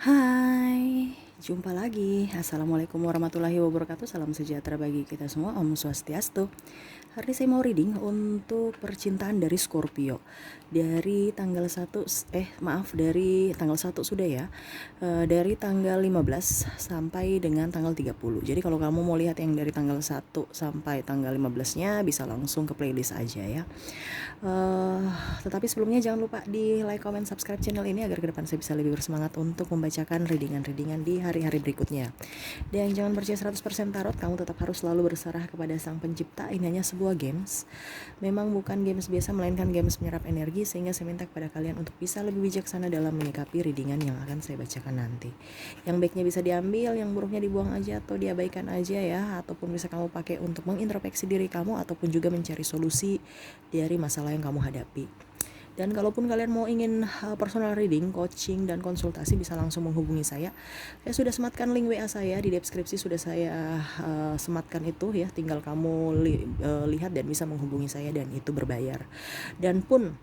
Hai, jumpa lagi. Assalamualaikum warahmatullahi wabarakatuh. Salam sejahtera bagi kita semua. Om Swastiastu. Hari ini saya mau reading untuk percintaan dari Scorpio. Dari tanggal 1, dari tanggal 1 sudah ya. Dari tanggal 15 sampai dengan tanggal 30. Jadi kalau kamu mau lihat yang dari tanggal 1 sampai tanggal 15-nya bisa langsung ke playlist aja ya. Uh, Tetapi sebelumnya jangan lupa di like, comment, subscribe channel ini agar ke depan saya bisa lebih bersemangat untuk membacakan readingan-readingan di hari-hari berikutnya. Dan jangan percaya 100% tarot, kamu tetap harus selalu berserah kepada Sang Pencipta. Ini hanya sebuah games. Memang bukan games biasa, melainkan games menyerap energi, sehingga saya minta kepada kalian untuk bisa lebih bijaksana dalam menyikapi readingan yang akan saya bacakan nanti. Yang baiknya bisa diambil, yang buruknya dibuang aja atau diabaikan aja ya, ataupun bisa kamu pakai untuk mengintrospeksi diri kamu ataupun juga mencari solusi dari masalah yang kamu hadapi. Dan kalaupun kalian mau ingin personal reading, coaching, dan konsultasi bisa langsung menghubungi saya. Saya sudah sematkan link WA saya di deskripsi, sudah saya sematkan itu ya. Tinggal kamu lihat dan bisa menghubungi saya, dan itu berbayar. Dan pun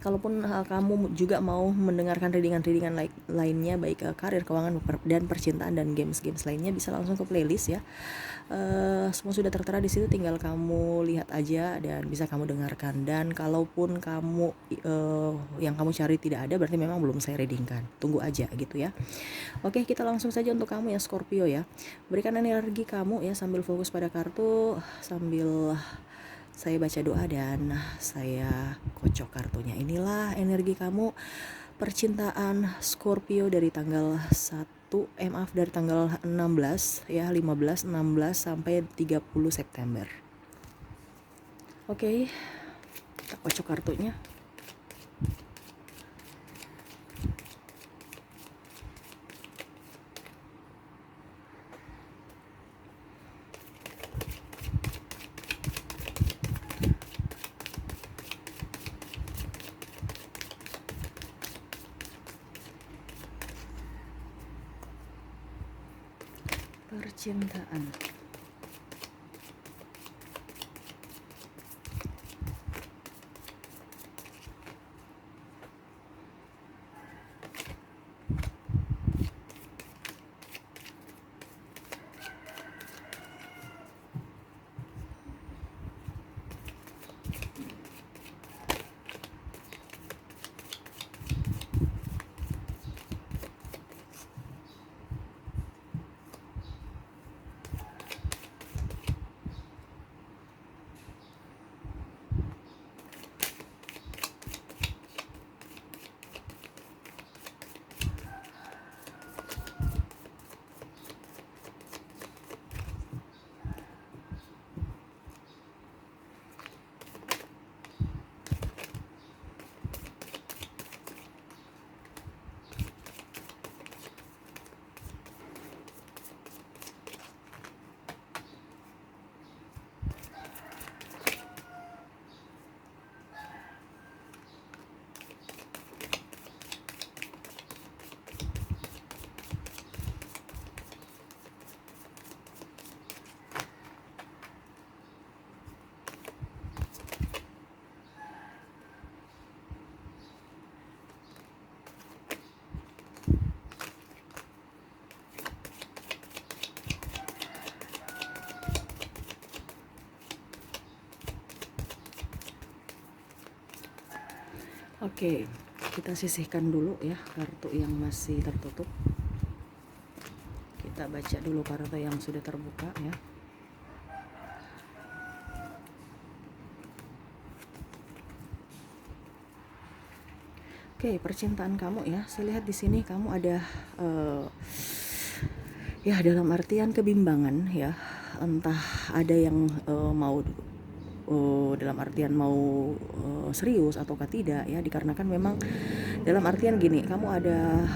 kalaupun kamu juga mau mendengarkan readingan-readingan lainnya, baik karir, keuangan, dan percintaan, dan games-games lainnya, bisa langsung ke playlist ya. Semua sudah tertera di situ, tinggal kamu lihat aja dan bisa kamu dengarkan. Dan kalaupun kamu yang kamu cari tidak ada, berarti memang belum saya readingkan. Tunggu aja gitu ya. Oke, kita langsung saja untuk kamu ya Scorpio ya. Berikan energi kamu ya sambil fokus pada kartu, sambil saya baca doa dan saya kocok kartunya. Inilah energi kamu percintaan Scorpio dari tanggal 1, dari tanggal 16 ya, 15, 16 sampai 30 September. Oke, kita kocok kartunya. Percintaan. Oke, kita sisihkan dulu ya kartu yang masih tertutup. Kita baca dulu kartu yang sudah terbuka ya. Oke, percintaan kamu ya. Saya lihat di sini kamu ada ya dalam artian kebimbangan ya. Entah ada yang mau dalam artian mau serius ataukah tidak ya, dikarenakan memang dalam artian gini, kamu ada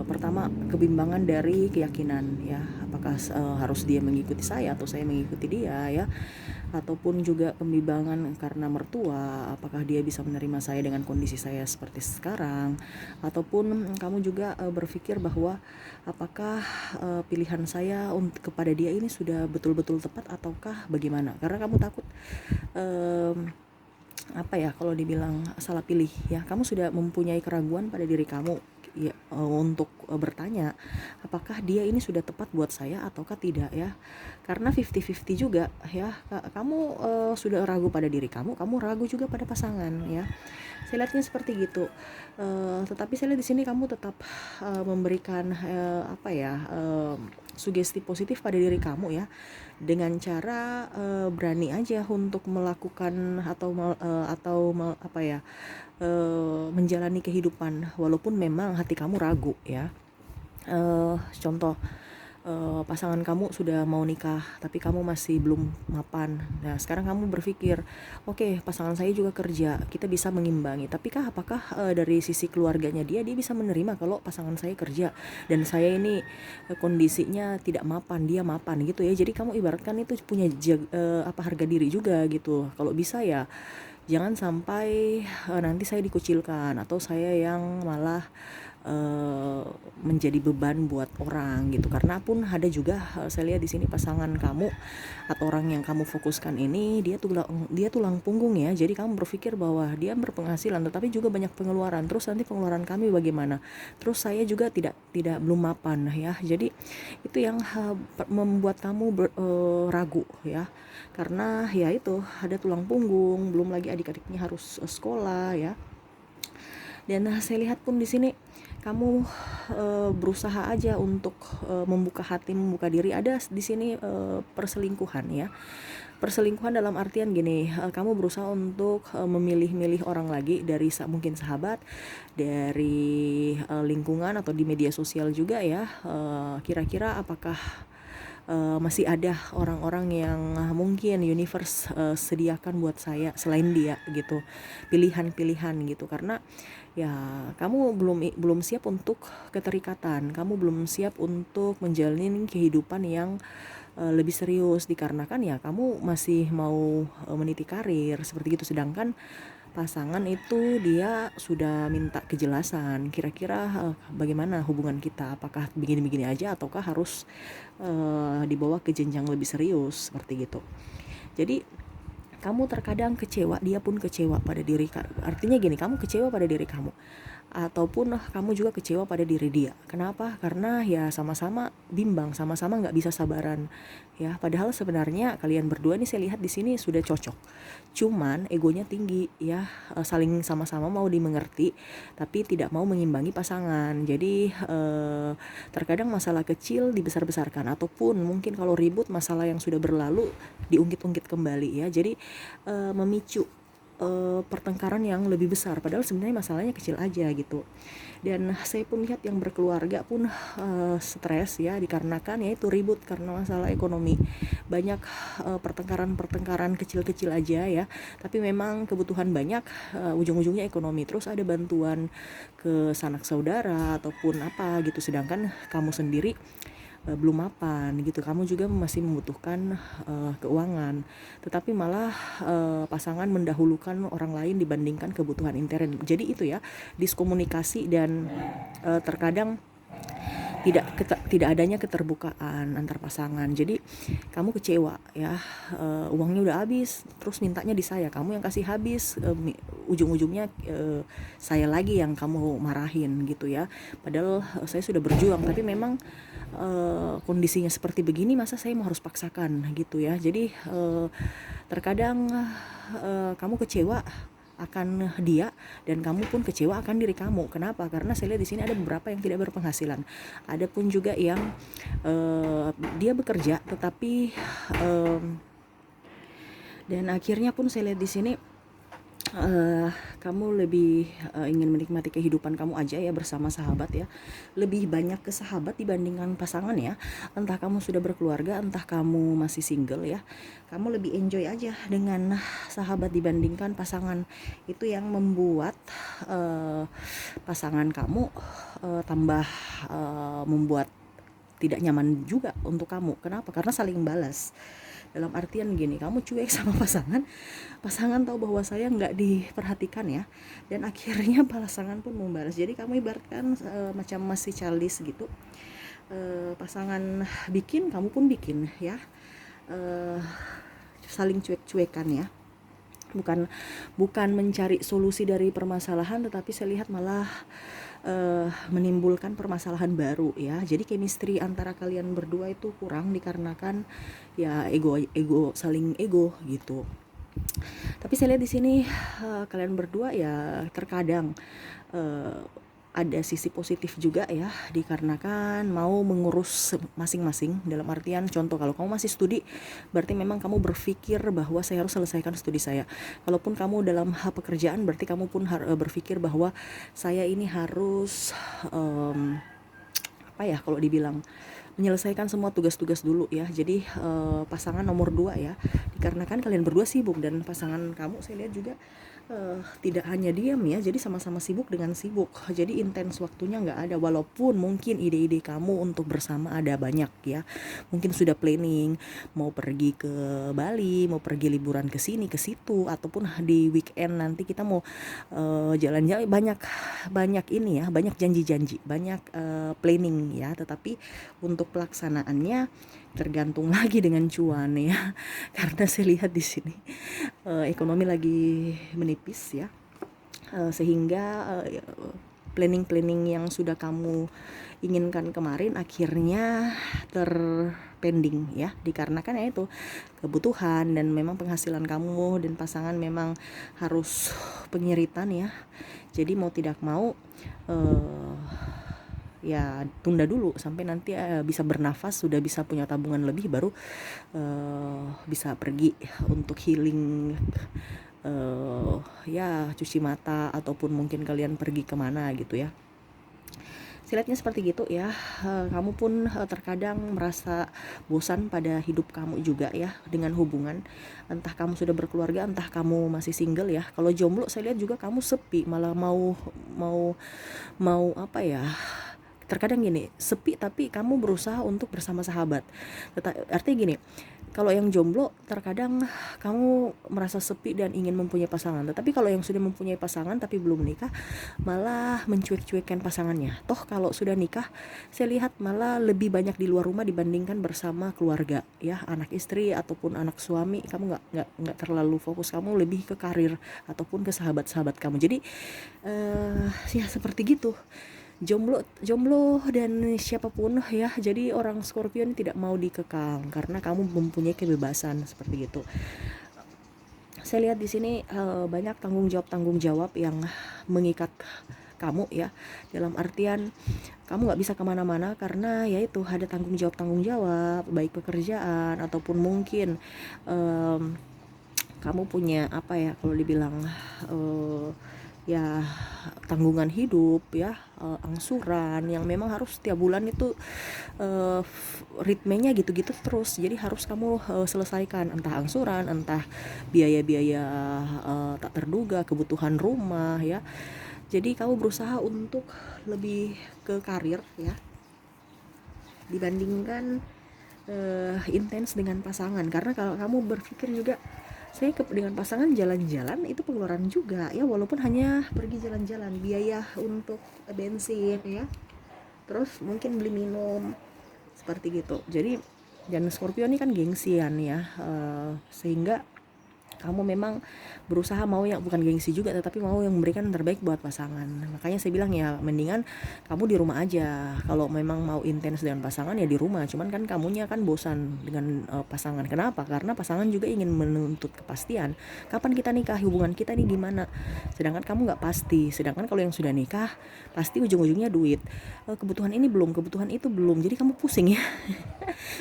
pertama kebimbangan dari keyakinan ya, apakah harus dia mengikuti saya atau saya mengikuti dia ya, ataupun juga kebimbangan karena mertua, apakah dia bisa menerima saya dengan kondisi saya seperti sekarang, ataupun kamu juga berpikir bahwa apakah pilihan saya kepada dia ini sudah betul-betul tepat ataukah bagaimana, karena kamu takut apa ya, kalau dibilang salah pilih ya, kamu sudah mempunyai keraguan pada diri kamu ya, untuk bertanya apakah dia ini sudah tepat buat saya ataukah tidak ya, karena 50-50 juga ya. Kamu sudah ragu pada diri kamu, kamu ragu juga pada pasangan ya, saya lihatnya seperti gitu. Tetapi saya lihat di sini kamu tetap memberikan apa ya, sugesti positif pada diri kamu ya, dengan cara berani aja untuk melakukan atau apa ya, menjalani kehidupan walaupun memang hati kamu ragu ya. Contoh, pasangan kamu sudah mau nikah tapi kamu masih belum mapan. Nah sekarang kamu berpikir, oke, pasangan saya juga kerja, kita bisa mengimbangi. Tapi apakah dari sisi keluarganya dia bisa menerima kalau pasangan saya kerja dan saya ini kondisinya tidak mapan, dia mapan gitu ya. Jadi kamu ibaratkan itu punya harga diri juga gitu. Kalau bisa ya jangan sampai nanti saya dikucilkan atau saya yang malah menjadi beban buat orang gitu. Karena pun ada juga saya lihat di sini pasangan kamu atau orang yang kamu fokuskan ini dia tulang punggung ya. Jadi kamu berpikir bahwa dia berpenghasilan tetapi juga banyak pengeluaran. Terus nanti pengeluaran kami bagaimana? Terus saya juga tidak belum mapan ya. Jadi itu yang membuat kamu ragu ya. Karena ya itu ada tulang punggung, belum lagi adik-adiknya harus sekolah ya. Dan saya lihat pun di sini kamu berusaha aja untuk membuka hati, membuka diri. Ada di sini perselingkuhan ya. Perselingkuhan dalam artian gini, kamu berusaha untuk memilih-milih orang lagi dari mungkin sahabat, dari lingkungan atau di media sosial juga ya. Kira-kira apakah masih ada orang-orang yang mungkin universe sediakan buat saya selain dia gitu, pilihan-pilihan gitu. Karena ya kamu belum siap untuk keterikatan, kamu belum siap untuk menjalani kehidupan yang lebih serius, dikarenakan ya kamu masih mau meniti karir seperti itu. Sedangkan pasangan itu dia sudah minta kejelasan, kira-kira bagaimana hubungan kita, apakah begini-begini aja ataukah harus dibawa ke jenjang lebih serius seperti gitu. Jadi kamu terkadang kecewa, dia pun kecewa pada diri. Artinya gini, kamu kecewa pada diri kamu ataupun kamu juga kecewa pada diri dia. Kenapa? Karena ya sama-sama bimbang, sama-sama nggak bisa sabaran ya. Padahal sebenarnya kalian berdua nih saya lihat di sini sudah cocok. Cuman egonya tinggi ya, saling sama-sama mau dimengerti tapi tidak mau mengimbangi pasangan. Jadi terkadang masalah kecil dibesar-besarkan, ataupun mungkin kalau ribut masalah yang sudah berlalu diungkit-ungkit kembali ya. Jadi memicu pertengkaran yang lebih besar padahal sebenarnya masalahnya kecil aja gitu. Dan saya pun lihat yang berkeluarga pun stres ya, dikarenakan ya itu ribut karena masalah ekonomi. Banyak pertengkaran kecil-kecil aja ya, tapi memang kebutuhan banyak, ujung-ujungnya ekonomi. Terus ada bantuan ke sanak saudara ataupun apa gitu, sedangkan kamu sendiri belum mapan gitu, kamu juga masih membutuhkan keuangan, tetapi malah pasangan mendahulukan orang lain dibandingkan kebutuhan intern. Jadi itu ya, diskomunikasi dan terkadang tidak adanya keterbukaan antar pasangan. Jadi kamu kecewa ya, uangnya udah habis terus mintanya di saya, kamu yang kasih habis, ujung-ujungnya saya lagi yang kamu marahin gitu ya. Padahal saya sudah berjuang, tapi memang kondisinya seperti begini, masa saya harus paksakan gitu ya. Jadi terkadang kamu kecewa akan dia dan kamu pun kecewa akan diri kamu. Kenapa? Karena saya lihat di sini ada beberapa yang tidak berpenghasilan. Ada pun juga yang dia bekerja tetapi dan akhirnya pun saya lihat di sini kamu lebih ingin menikmati kehidupan kamu aja ya bersama sahabat ya, lebih banyak ke sahabat dibandingkan pasangan ya. Entah kamu sudah berkeluarga, entah kamu masih single ya, kamu lebih enjoy aja dengan sahabat dibandingkan pasangan. Itu yang membuat pasangan kamu tambah membuat tidak nyaman juga untuk kamu. Kenapa? Karena saling balas. Dalam artian gini, kamu cuek sama pasangan tahu bahwa saya nggak diperhatikan ya, dan akhirnya pasangan pun membalas. Jadi kamu ibaratkan macam masih childish gitu, pasangan bikin, kamu pun bikin ya, saling cuek-cuekan ya. bukan bukan mencari solusi dari permasalahan, tetapi saya lihat malah menimbulkan permasalahan baru ya. Jadi chemistry antara kalian berdua itu kurang dikarenakan ya ego saling ego gitu. Tapi saya lihat di sini kalian berdua ya terkadang ada sisi positif juga ya, dikarenakan mau mengurus masing-masing. Dalam artian contoh, kalau kamu masih studi berarti memang kamu berpikir bahwa saya harus selesaikan studi saya. Kalaupun kamu dalam hal pekerjaan berarti kamu pun berpikir bahwa saya ini harus apa ya kalau dibilang menyelesaikan semua tugas-tugas dulu ya. Jadi pasangan nomor 2 ya, dikarenakan kalian berdua sibuk dan pasangan kamu saya lihat juga tidak hanya diam ya, jadi sama-sama sibuk dengan sibuk, jadi intens waktunya nggak ada. Walaupun mungkin ide-ide kamu untuk bersama ada banyak ya, mungkin sudah planning mau pergi ke Bali, mau pergi liburan ke sini ke situ, ataupun di weekend nanti kita mau jalan-jalan, banyak ini ya, banyak janji-janji, banyak planning ya. Tetapi untuk pelaksanaannya tergantung lagi dengan cuan ya. Karena saya lihat di sini ekonomi lagi menipis ya, sehingga planning yang sudah kamu inginkan kemarin akhirnya terpending ya, dikarenakan ya itu kebutuhan dan memang penghasilan kamu dan pasangan memang harus pengiritan ya. Jadi mau tidak mau ya tunda dulu sampai nanti bisa bernafas, sudah bisa punya tabungan lebih, baru bisa pergi untuk healing, ya cuci mata ataupun mungkin kalian pergi kemana gitu ya. Silatnya seperti gitu ya. Kamu pun terkadang merasa bosan pada hidup kamu juga ya dengan hubungan, entah kamu sudah berkeluarga entah kamu masih single ya. Kalau jomblo saya lihat juga kamu sepi, malah mau mau apa ya, terkadang gini, sepi tapi kamu berusaha untuk bersama sahabat. Artinya gini, kalau yang jomblo terkadang kamu merasa sepi dan ingin mempunyai pasangan. Tetapi kalau yang sudah mempunyai pasangan tapi belum menikah, malah mencuek-cuekkan pasangannya. Toh kalau sudah nikah, saya lihat malah lebih banyak di luar rumah dibandingkan bersama keluarga ya, anak istri ataupun anak suami. Kamu nggak terlalu fokus, kamu lebih ke karir ataupun ke sahabat-sahabat kamu. Jadi ya seperti gitu. Jomblo dan siapapun ya, jadi orang Scorpio ini tidak mau dikekang karena kamu mempunyai kebebasan seperti itu. Saya lihat di sini banyak tanggung jawab yang mengikat kamu ya, dalam artian kamu nggak bisa kemana-mana karena ya itu ada tanggung jawab baik pekerjaan ataupun mungkin kamu punya apa ya kalau dibilang ya tanggungan hidup ya, angsuran yang memang harus setiap bulan itu ritmenya gitu-gitu terus. Jadi harus kamu selesaikan, entah angsuran, entah biaya-biaya tak terduga, kebutuhan rumah ya. Jadi kamu berusaha untuk lebih ke karir ya, dibandingkan intens dengan pasangan. Karena kalau kamu berpikir juga, saya dengan pasangan jalan-jalan itu pengeluaran juga ya, walaupun hanya pergi jalan-jalan, biaya untuk bensin ya, terus mungkin beli minum seperti gitu. Jadi dan Scorpio ini kan gengsian ya, sehingga kamu memang berusaha mau yang bukan gengsi juga, tetapi mau yang memberikan yang terbaik buat pasangan. Makanya saya bilang ya mendingan kamu di rumah aja. Kalau memang mau intens dengan pasangan ya di rumah. Cuman kan kamunya kan bosan dengan pasangan. Kenapa? Karena pasangan juga ingin menuntut kepastian. Kapan kita nikah? Hubungan kita nih gimana? Sedangkan kamu nggak pasti. Sedangkan kalau yang sudah nikah pasti ujung-ujungnya duit. Kebutuhan ini belum, kebutuhan itu belum. Jadi kamu pusing ya.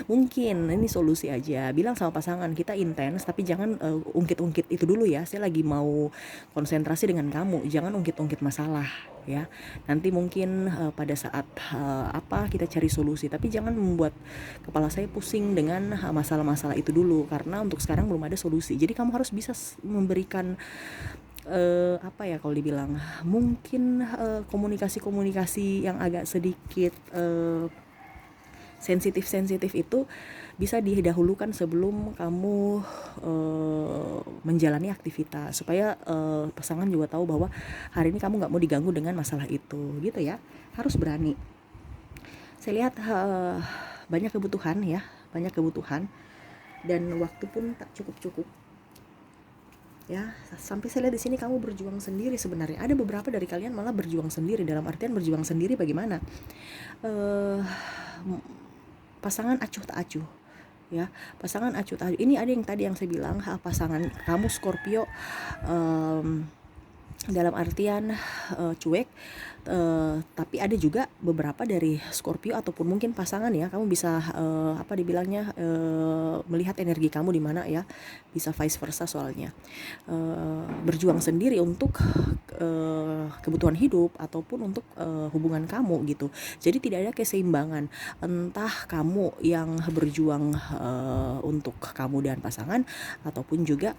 Mungkin ini solusi aja, bilang sama pasangan kita intens tapi jangan ungkit-ungkit itu dulu ya, saya lagi mau konsentrasi dengan kamu, jangan ungkit-ungkit masalah ya. Nanti mungkin pada saat kita cari solusi, tapi jangan membuat kepala saya pusing dengan masalah-masalah itu dulu, karena untuk sekarang belum ada solusi. Jadi kamu harus bisa memberikan apa ya kalau dibilang mungkin komunikasi yang agak sedikit sensitif itu bisa didahulukan sebelum kamu menjalani aktivitas, supaya pasangan juga tahu bahwa hari ini kamu nggak mau diganggu dengan masalah itu gitu ya. Harus berani. Saya lihat banyak kebutuhan ya, banyak kebutuhan dan waktu pun tak cukup. ya. Sampai saya lihat di sini kamu berjuang sendiri sebenarnya. Ada beberapa dari kalian malah berjuang sendiri. Dalam artian berjuang sendiri bagaimana? Eh, Pasangan acuh tak acuh, ya. Pasangan acuh tak acuh ini ada yang tadi yang saya bilang, pasangan kamu Scorpio dalam artian cuek, tapi ada juga beberapa dari Scorpio ataupun mungkin pasangan ya, kamu bisa apa dibilangnya, melihat energi kamu di mana ya, bisa vice versa soalnya. Berjuang sendiri untuk kebutuhan hidup ataupun untuk hubungan kamu gitu. Jadi tidak ada keseimbangan, entah kamu yang berjuang untuk kamu dan pasangan, ataupun juga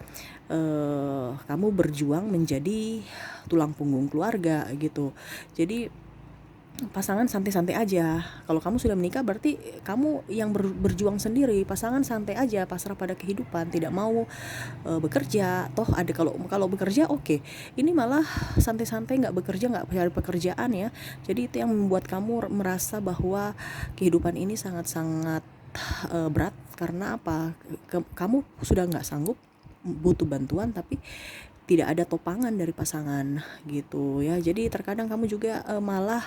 kamu berjuang menjadi tulang punggung keluarga gitu. Jadi pasangan santai-santai aja. Kalau kamu sudah menikah berarti kamu yang berjuang sendiri. Pasangan santai aja, pasrah pada kehidupan, tidak mau bekerja. Toh ada kalau bekerja oke. Ini malah santai-santai, nggak bekerja, nggak cari pekerjaan ya. Jadi itu yang membuat kamu merasa bahwa kehidupan ini sangat-sangat berat. Karena apa? Kamu sudah nggak sanggup, butuh bantuan, tapi tidak ada topangan dari pasangan gitu ya. Jadi terkadang kamu juga malah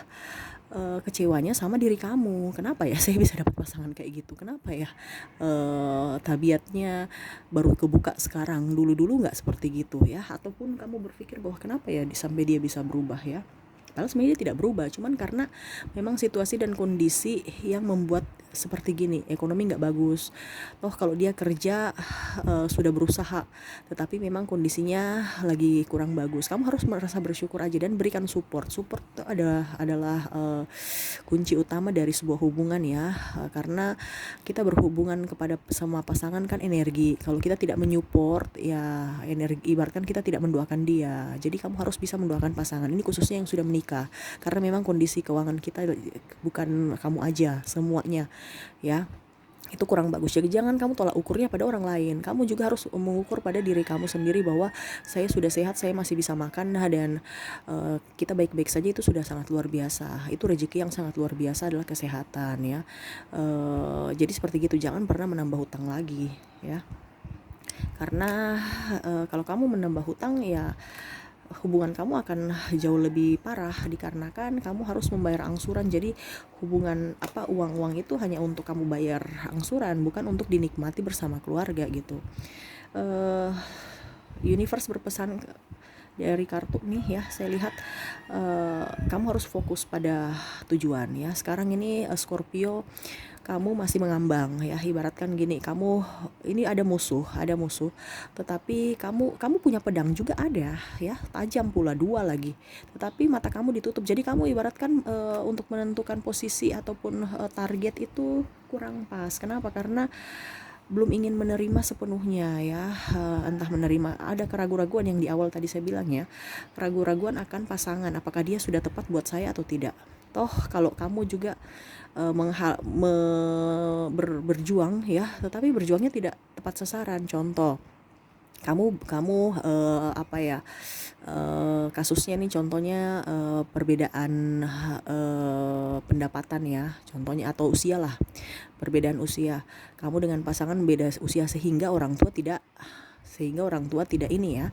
kecewanya sama diri kamu. Kenapa ya saya bisa dapat pasangan kayak gitu? Kenapa ya tabiatnya baru kebuka sekarang, dulu-dulu nggak seperti gitu ya? Ataupun kamu berpikir bahwa kenapa ya sampai dia bisa berubah ya? Padahal sebenarnya dia tidak berubah, cuman karena memang situasi dan kondisi yang membuat seperti gini. Ekonomi nggak bagus, toh kalau dia kerja sudah berusaha, tetapi memang kondisinya lagi kurang bagus. Kamu harus merasa bersyukur aja dan berikan support. Support itu adalah kunci utama dari sebuah hubungan ya, karena kita berhubungan kepada sama pasangan kan energi. Kalau kita tidak menyupport ya energi, ibaratkan kita tidak mendoakan dia. Jadi kamu harus bisa mendoakan pasangan ini, khususnya yang sudah menikah, karena memang kondisi keuangan kita bukan kamu aja, semuanya ya itu kurang bagus. Jadi jangan kamu tolak ukurnya pada orang lain. Kamu juga harus mengukur pada diri kamu sendiri bahwa saya sudah sehat, saya masih bisa makan, dan kita baik-baik saja, itu sudah sangat luar biasa. Itu rezeki yang sangat luar biasa adalah kesehatan ya. Jadi seperti gitu, jangan pernah menambah hutang lagi ya. Karena kalau kamu menambah hutang ya hubungan kamu akan jauh lebih parah, dikarenakan kamu harus membayar angsuran. Jadi hubungan uang itu hanya untuk kamu bayar angsuran, bukan untuk dinikmati bersama keluarga gitu. Universe berpesan dari kartu nih ya, saya lihat kamu harus fokus pada tujuan ya. Sekarang ini Scorpio, kamu masih mengambang ya, ibaratkan gini, kamu ini ada musuh, tetapi kamu punya pedang juga ada ya, tajam pula, 2 lagi, tetapi mata kamu ditutup. Jadi kamu ibaratkan untuk menentukan posisi ataupun target itu kurang pas. Kenapa? Karena belum ingin menerima sepenuhnya ya, entah menerima, ada keraguan-raguan yang di awal tadi saya bilang ya, keraguan-raguan akan pasangan, apakah dia sudah tepat buat saya atau tidak. Toh kalau kamu juga berjuang ya, tetapi berjuangnya tidak tepat sasaran. Contoh, kamu kasusnya nih, contohnya perbedaan pendapatan ya, contohnya, atau usia lah, perbedaan usia kamu dengan pasangan beda usia, sehingga orang tua tidak ini ya,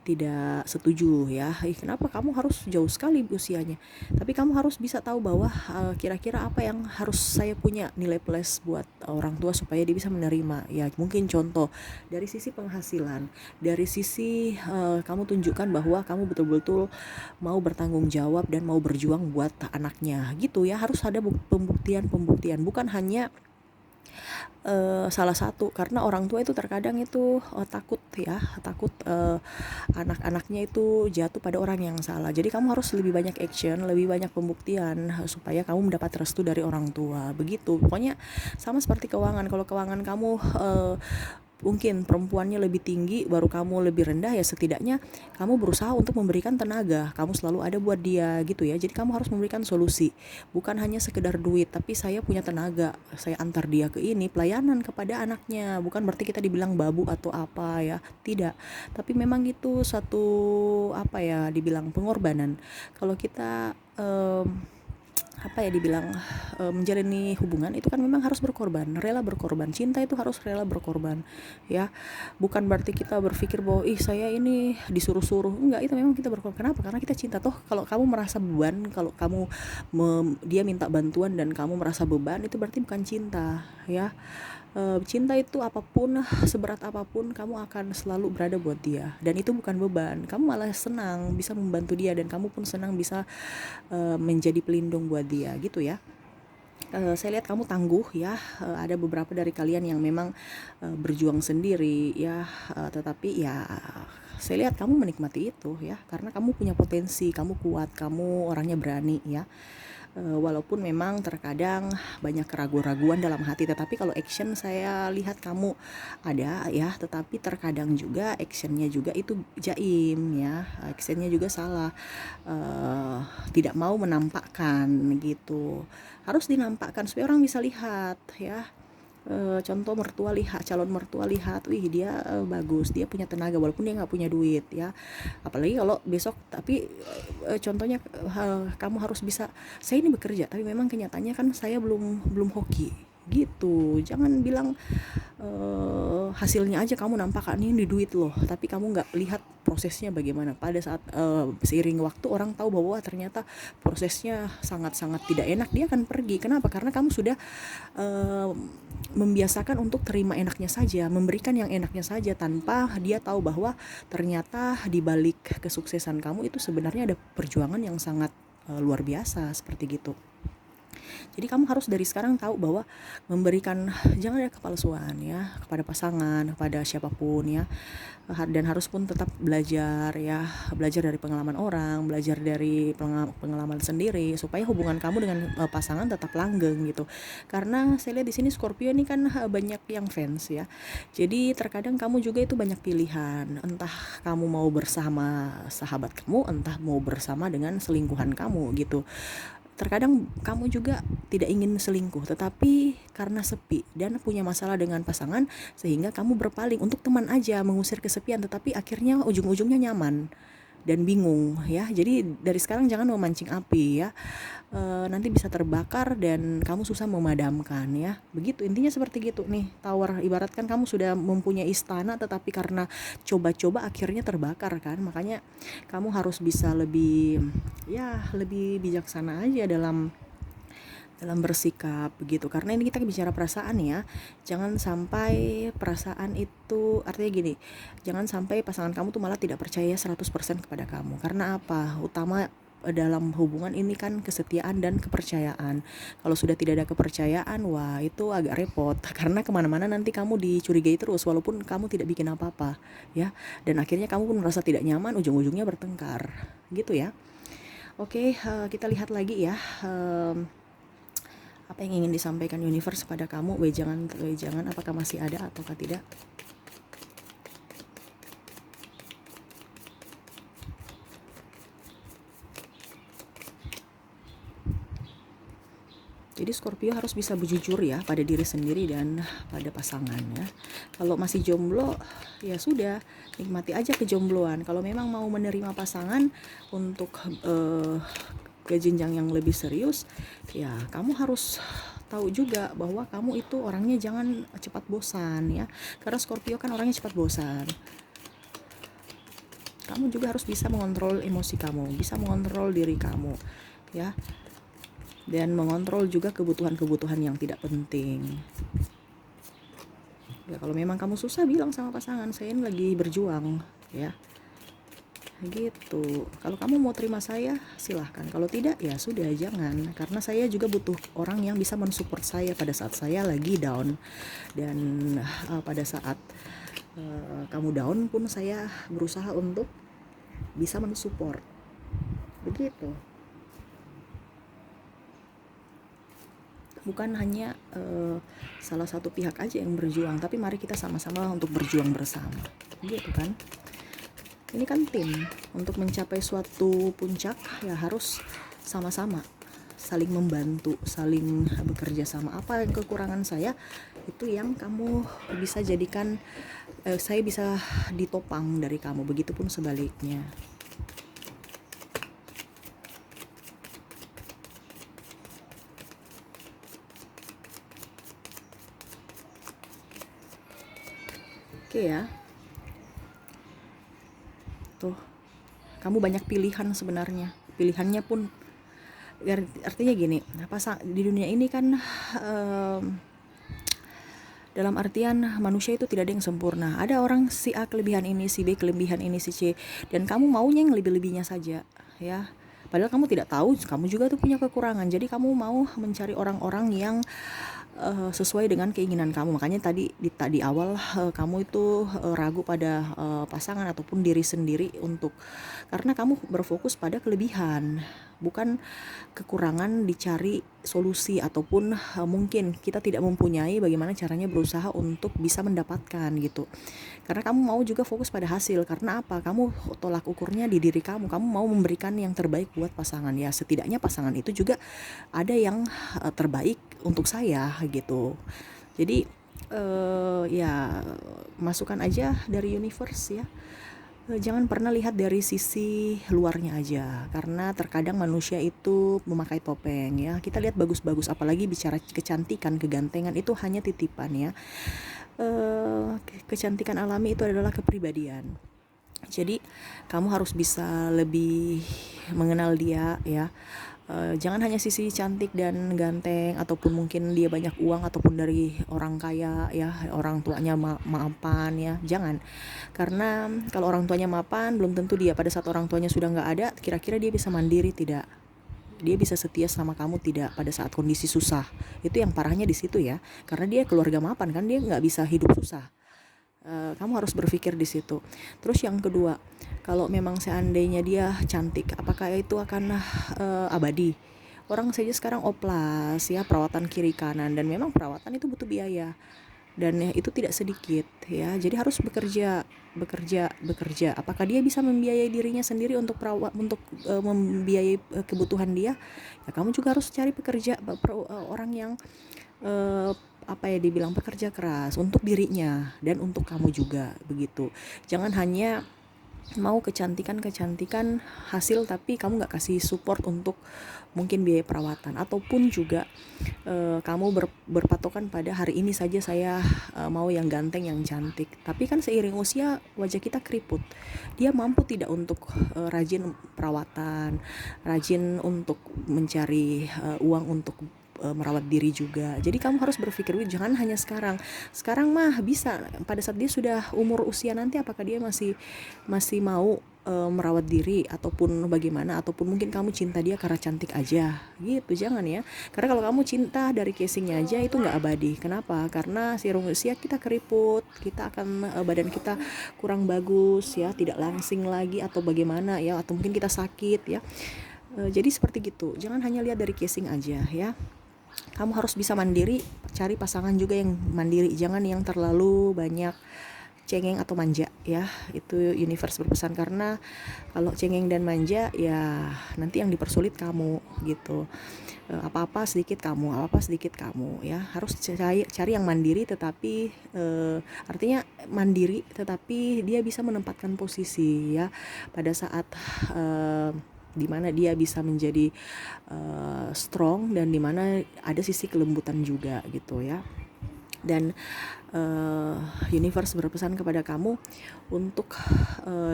tidak setuju ya. Kenapa kamu harus jauh sekali usianya? Tapi kamu harus bisa tahu bahwa kira-kira apa yang harus saya punya nilai plus buat orang tua supaya dia bisa menerima ya. Mungkin contoh dari sisi penghasilan, dari sisi kamu tunjukkan bahwa kamu betul-betul mau bertanggung jawab dan mau berjuang buat anaknya gitu ya. Harus ada pembuktian, bukan hanya salah satu, karena orang tua itu terkadang itu takut anak-anaknya itu jatuh pada orang yang salah. Jadi kamu harus lebih banyak action, lebih banyak pembuktian supaya kamu mendapat restu dari orang tua. Begitu pokoknya. Sama seperti keuangan, kalau keuangan kamu mungkin perempuannya lebih tinggi, baru kamu lebih rendah, ya setidaknya kamu berusaha untuk memberikan tenaga, kamu selalu ada buat dia gitu ya. Jadi kamu harus memberikan solusi, bukan hanya sekedar duit, tapi saya punya tenaga, saya antar dia ke ini, pelayanan kepada anaknya. Bukan berarti kita dibilang babu atau apa ya, tidak, tapi memang itu satu dibilang pengorbanan. Kalau kita dibilang menjalani hubungan itu kan memang harus berkorban, rela berkorban. Cinta itu harus rela berkorban, ya. Bukan berarti kita berpikir bahwa saya ini disuruh-suruh. Enggak, itu memang kita berkorban. Kenapa? Karena kita cinta. Toh kalau kamu merasa beban, kalau kamu dia minta bantuan dan kamu merasa beban, itu berarti bukan cinta, ya. Cinta itu apapun, seberat apapun kamu akan selalu berada buat dia, dan itu bukan beban. Kamu malah senang bisa membantu dia, dan kamu pun senang bisa menjadi pelindung buat dia, gitu ya. Saya lihat kamu tangguh, ya. Ada beberapa dari kalian yang memang berjuang sendiri, ya, tetapi ya saya lihat kamu menikmati itu, ya, karena kamu punya potensi, kamu kuat, kamu orangnya berani, ya. Walaupun memang terkadang banyak keraguan-raguan dalam hati, tetapi kalau action saya lihat kamu ada, ya, tetapi terkadang juga actionnya juga itu jaim, ya, actionnya juga salah, tidak mau menampakkan gitu. Harus dinampakkan supaya orang bisa lihat, ya. Contoh calon mertua lihat, wih dia bagus, dia punya tenaga walaupun dia nggak punya duit, ya. Apalagi kalau besok, tapi contohnya kamu harus bisa, saya ini bekerja tapi memang kenyataannya kan saya belum hoki, gitu. Jangan bilang hasilnya aja kamu nampakkan ini duit loh, tapi kamu nggak lihat prosesnya bagaimana. Pada saat seiring waktu orang tahu bahwa ternyata prosesnya sangat-sangat tidak enak, dia akan pergi. Kenapa? Karena kamu sudah membiasakan untuk terima enaknya saja, memberikan yang enaknya saja, tanpa dia tahu bahwa ternyata di balik kesuksesan kamu itu sebenarnya ada perjuangan yang sangat luar biasa, seperti gitu. Jadi kamu harus dari sekarang tahu bahwa memberikan, jangan ada kepalsuan, ya, kepada pasangan, kepada siapapun, ya. Dan harus pun tetap belajar, ya, belajar dari pengalaman orang, belajar dari pengalaman sendiri, supaya hubungan kamu dengan pasangan tetap langgeng, gitu. Karena saya lihat di sini Scorpio ini kan banyak yang fans, ya. Jadi terkadang kamu juga itu banyak pilihan, entah kamu mau bersama sahabat kamu, entah mau bersama dengan selingkuhan kamu, gitu. Terkadang kamu juga tidak ingin selingkuh, tetapi karena sepi dan punya masalah dengan pasangan, sehingga kamu berpaling untuk teman aja, mengusir kesepian, tetapi akhirnya ujung-ujungnya nyaman dan bingung, ya. Jadi dari sekarang jangan memancing api, ya. Nanti bisa terbakar dan kamu susah memadamkan, ya. Begitu, intinya seperti gitu nih. Tower, ibaratkan kamu sudah mempunyai istana, tetapi karena coba-coba akhirnya terbakar kan. Makanya kamu harus bisa lebih bijaksana aja dalam bersikap, begitu. Karena ini kita bicara perasaan, ya. Jangan sampai perasaan itu, artinya gini, jangan sampai pasangan kamu tuh malah tidak percaya 100% kepada kamu. Karena apa? Utama dalam hubungan ini kan kesetiaan dan kepercayaan. Kalau sudah tidak ada kepercayaan, wah itu agak repot. Karena kemana-mana nanti kamu dicurigai terus, walaupun kamu tidak bikin apa-apa, ya. Dan akhirnya kamu pun merasa tidak nyaman, ujung-ujungnya bertengkar, gitu ya. Oke, kita lihat lagi, ya. Apa yang ingin disampaikan universe pada kamu? Wejangan, apakah masih ada ataukah tidak? Jadi Scorpio harus bisa berjujur, ya, pada diri sendiri dan pada pasangan, ya. Kalau masih jomblo, ya sudah, nikmati aja kejombloan. Kalau memang mau menerima pasangan untuk ke jenjang yang lebih serius, ya kamu harus tahu juga bahwa kamu itu orangnya jangan cepat bosan, ya. Karena Scorpio kan orangnya cepat bosan. Kamu juga harus bisa mengontrol emosi kamu, bisa mengontrol diri kamu, ya. Dan mengontrol juga kebutuhan-kebutuhan yang tidak penting. Ya, kalau memang kamu susah, bilang sama pasangan, saya ini lagi berjuang, ya. Gitu. Kalau kamu mau terima saya, silahkan. Kalau tidak, ya sudah, jangan. Karena saya juga butuh orang yang bisa mensupport saya pada saat saya lagi down. Dan pada saat kamu down pun saya berusaha untuk bisa mensupport. Begitu. Bukan hanya salah satu pihak aja yang berjuang, tapi mari kita sama-sama untuk berjuang bersama, gitu kan. Ini kan tim, untuk mencapai suatu puncak ya harus sama-sama, saling membantu, saling bekerja sama. Apa yang kekurangan saya, itu yang kamu bisa jadikan, saya bisa ditopang dari kamu, begitupun sebaliknya. Oke ya, tuh kamu banyak pilihan sebenarnya. Pilihannya pun artinya gini, di dunia ini kan dalam artian manusia itu tidak ada yang sempurna. Ada orang si A kelebihan ini, si B kelebihan ini, si C, dan kamu maunya yang lebih-lebihnya saja, ya. Padahal kamu tidak tahu, kamu juga tuh punya kekurangan. Jadi kamu mau mencari orang-orang yang sesuai dengan keinginan kamu. Makanya tadi awal kamu itu ragu pada pasangan ataupun diri sendiri karena kamu berfokus pada kelebihan, bukan kekurangan dicari solusi ataupun mungkin kita tidak mempunyai bagaimana caranya berusaha untuk bisa mendapatkan gitu. Karena kamu mau juga fokus pada hasil. Karena apa? Kamu tolak ukurnya di diri kamu. Kamu mau memberikan yang terbaik buat pasangan. Ya setidaknya pasangan itu juga ada yang terbaik untuk saya gitu. Jadi ya masukan aja dari universe ya. Jangan pernah lihat dari sisi luarnya aja, karena terkadang manusia itu memakai topeng ya. Kita lihat bagus-bagus, apalagi bicara kecantikan, kegantengan itu hanya titipan ya. Kecantikan alami itu adalah kepribadian. Jadi kamu harus bisa lebih mengenal dia ya. Jangan hanya sisi cantik dan ganteng ataupun mungkin dia banyak uang ataupun dari orang kaya ya, orang tuanya mapan ya, jangan. Karena kalau orang tuanya mapan belum tentu dia pada saat orang tuanya sudah nggak ada, kira-kira dia bisa mandiri tidak, dia bisa setia sama kamu tidak pada saat kondisi susah. Itu yang parahnya di situ ya, karena dia keluarga mapan kan, dia nggak bisa hidup susah. Kamu harus berpikir di situ. Terus yang kedua, kalau memang seandainya dia cantik, apakah itu akan abadi? Orang saja sekarang oplas ya, perawatan kiri kanan, dan memang perawatan itu butuh biaya dan itu tidak sedikit ya. Jadi harus bekerja. Apakah dia bisa membiayai dirinya sendiri untuk membiayai kebutuhan dia? Ya kamu juga harus cari orang yang dibilang pekerja keras untuk dirinya dan untuk kamu juga begitu. Jangan hanya mau kecantikan hasil tapi kamu nggak kasih support untuk mungkin biaya perawatan, ataupun juga kamu berpatokan pada hari ini saja saya mau yang ganteng, yang cantik, tapi kan seiring usia wajah kita keriput. Dia mampu tidak untuk rajin perawatan, rajin untuk mencari uang untuk merawat diri juga. Jadi kamu harus berpikir, jangan hanya sekarang mah bisa, pada saat dia sudah umur usia nanti apakah dia masih mau merawat diri ataupun bagaimana, ataupun mungkin kamu cinta dia karena cantik aja gitu. Jangan ya, karena kalau kamu cinta dari casingnya aja itu nggak abadi. Kenapa? Karena seiring usia kita keriput, kita akan badan kita kurang bagus ya, tidak langsing lagi atau bagaimana ya, atau mungkin kita sakit ya. Jadi seperti gitu, jangan hanya lihat dari casing aja ya. Kamu harus bisa mandiri, cari pasangan juga yang mandiri, jangan yang terlalu banyak cengeng atau manja ya. Itu universe berpesan, karena kalau cengeng dan manja ya nanti yang dipersulit kamu gitu. Apa-apa sedikit kamu ya. Harus cari yang mandiri, tetapi artinya mandiri tetapi dia bisa menempatkan posisi ya pada saat dimana dia bisa menjadi strong, dan dimana ada sisi kelembutan juga gitu ya. Dan universe berpesan kepada kamu untuk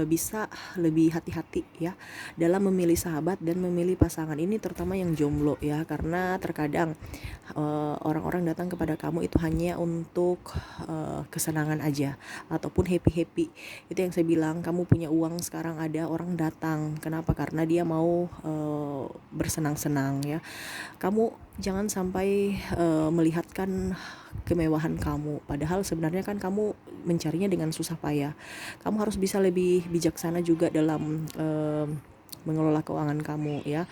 bisa lebih hati-hati ya dalam memilih sahabat dan memilih pasangan ini, terutama yang jomblo ya. Karena terkadang orang-orang datang kepada kamu itu hanya untuk kesenangan aja ataupun happy. Itu yang saya bilang, kamu punya uang sekarang, ada orang datang, kenapa? Karena dia mau bersenang-senang ya. Kamu jangan sampai melihatkan kemewahan kamu, padahal sebenarnya kan kamu mencarinya dengan susah payah. Kamu harus bisa lebih bijaksana juga dalam mengelola keuangan kamu ya.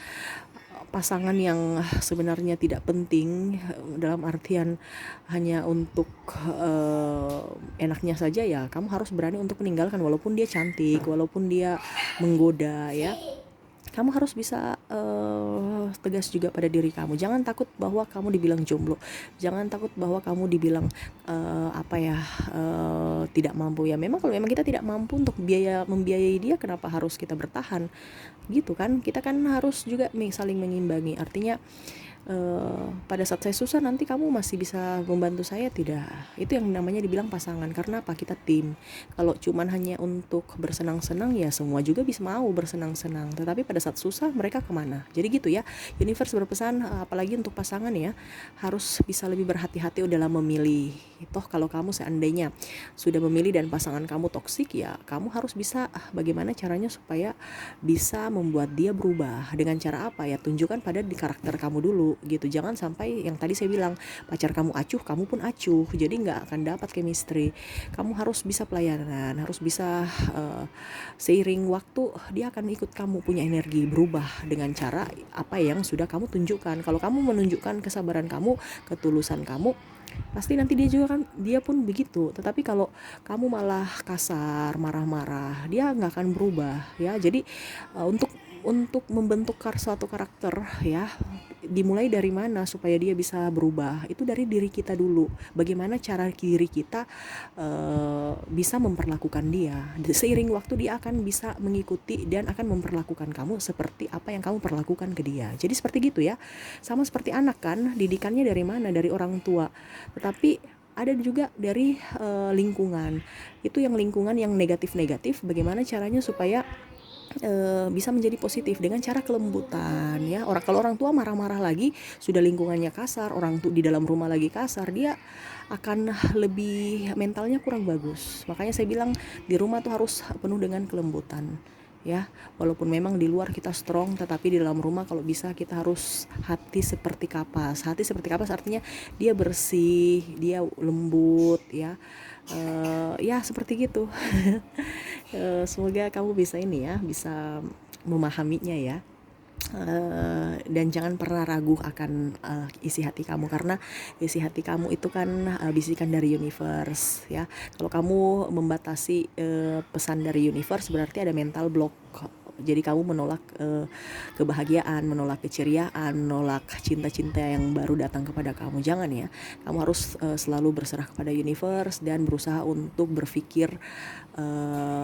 Pasangan yang sebenarnya tidak penting, dalam artian hanya untuk enaknya saja ya, kamu harus berani untuk meninggalkan, walaupun dia cantik, walaupun dia menggoda ya. Kamu harus bisa tegas juga pada diri kamu. Jangan takut bahwa kamu dibilang jomblo. Jangan takut bahwa kamu dibilang tidak mampu. Ya memang kalau memang kita tidak mampu untuk membiayai dia, kenapa harus kita bertahan? Gitu kan? Kita kan harus juga saling mengimbangi. Artinya pada saat saya susah nanti kamu masih bisa membantu saya tidak? Itu yang namanya dibilang pasangan. Karena apa? Kita tim. Kalau cuman hanya untuk bersenang-senang ya semua juga bisa mau bersenang-senang, tetapi pada saat susah mereka kemana? Jadi gitu ya, universe berpesan apalagi untuk pasangan ya, harus bisa lebih berhati-hati dalam memilih. Toh kalau kamu seandainya sudah memilih dan pasangan kamu toksik, ya kamu harus bisa bagaimana caranya supaya bisa membuat dia berubah. Dengan cara apa? Ya tunjukkan pada di karakter kamu dulu gitu. Jangan sampai yang tadi saya bilang, pacar kamu acuh, kamu pun acuh, jadi nggak akan dapat chemistry. Kamu harus bisa pelayanan, harus bisa seiring waktu dia akan ikut kamu, punya energi berubah dengan cara apa yang sudah kamu tunjukkan. Kalau kamu menunjukkan kesabaran kamu, ketulusan kamu, pasti nanti dia juga kan, dia pun begitu. Tetapi kalau kamu malah kasar, marah-marah, dia nggak akan berubah ya. Jadi untuk membentuk suatu karakter ya, dimulai dari mana supaya dia bisa berubah? Itu dari diri kita dulu. Bagaimana cara diri kita bisa memperlakukan dia. Seiring waktu dia akan bisa mengikuti dan akan memperlakukan kamu seperti apa yang kamu perlakukan ke dia. Jadi seperti gitu ya. Sama seperti anak kan, didikannya dari mana? Dari orang tua. Tetapi ada juga dari lingkungan. Itu yang lingkungan yang negatif-negatif, bagaimana caranya supaya bisa menjadi positif dengan cara kelembutan ya. Kalau orang tua marah-marah lagi, sudah lingkungannya kasar, orang tuh di dalam rumah lagi kasar, dia akan lebih mentalnya kurang bagus. Makanya saya bilang di rumah tuh harus penuh dengan kelembutan ya. Walaupun memang di luar kita strong, tetapi di dalam rumah kalau bisa kita harus hati seperti kapas. Hati seperti kapas artinya dia bersih, dia lembut ya. Ya seperti gitu. Semoga kamu bisa ini ya, bisa memahaminya ya. Dan jangan pernah ragu akan isi hati kamu, karena isi hati kamu itu kan bisikan dari universe ya. Kalau kamu membatasi pesan dari universe, berarti ada mental block. Jadi kamu menolak kebahagiaan, menolak keceriaan, menolak cinta-cinta yang baru datang kepada kamu. Jangan ya. Kamu harus selalu berserah kepada universe dan berusaha untuk berpikir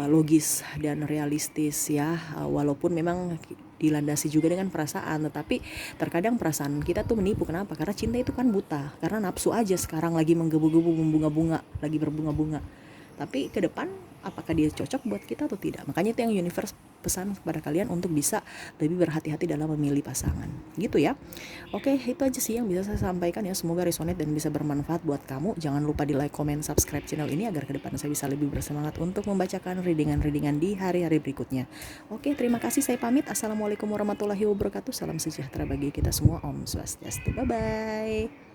logis dan realistis ya. Walaupun memang dilandasi juga dengan perasaan, tetapi terkadang perasaan kita tuh menipu. Kenapa? Karena cinta itu kan buta, karena nafsu aja sekarang lagi menggebu-gebu, membunga-bunga, lagi berbunga-bunga. Tapi ke depan apakah dia cocok buat kita atau tidak? Makanya itu yang universe pesan kepada kalian untuk bisa lebih berhati-hati dalam memilih pasangan. Gitu ya. Oke, itu aja sih yang bisa saya sampaikan ya. Semoga resonate dan bisa bermanfaat buat kamu. Jangan lupa di like, comment, subscribe channel ini agar ke depan saya bisa lebih bersemangat untuk membacakan readingan-readingan di hari-hari berikutnya. Oke, terima kasih, saya pamit. Assalamualaikum warahmatullahi wabarakatuh. Salam sejahtera bagi kita semua. Om Swastiastu. Bye-bye.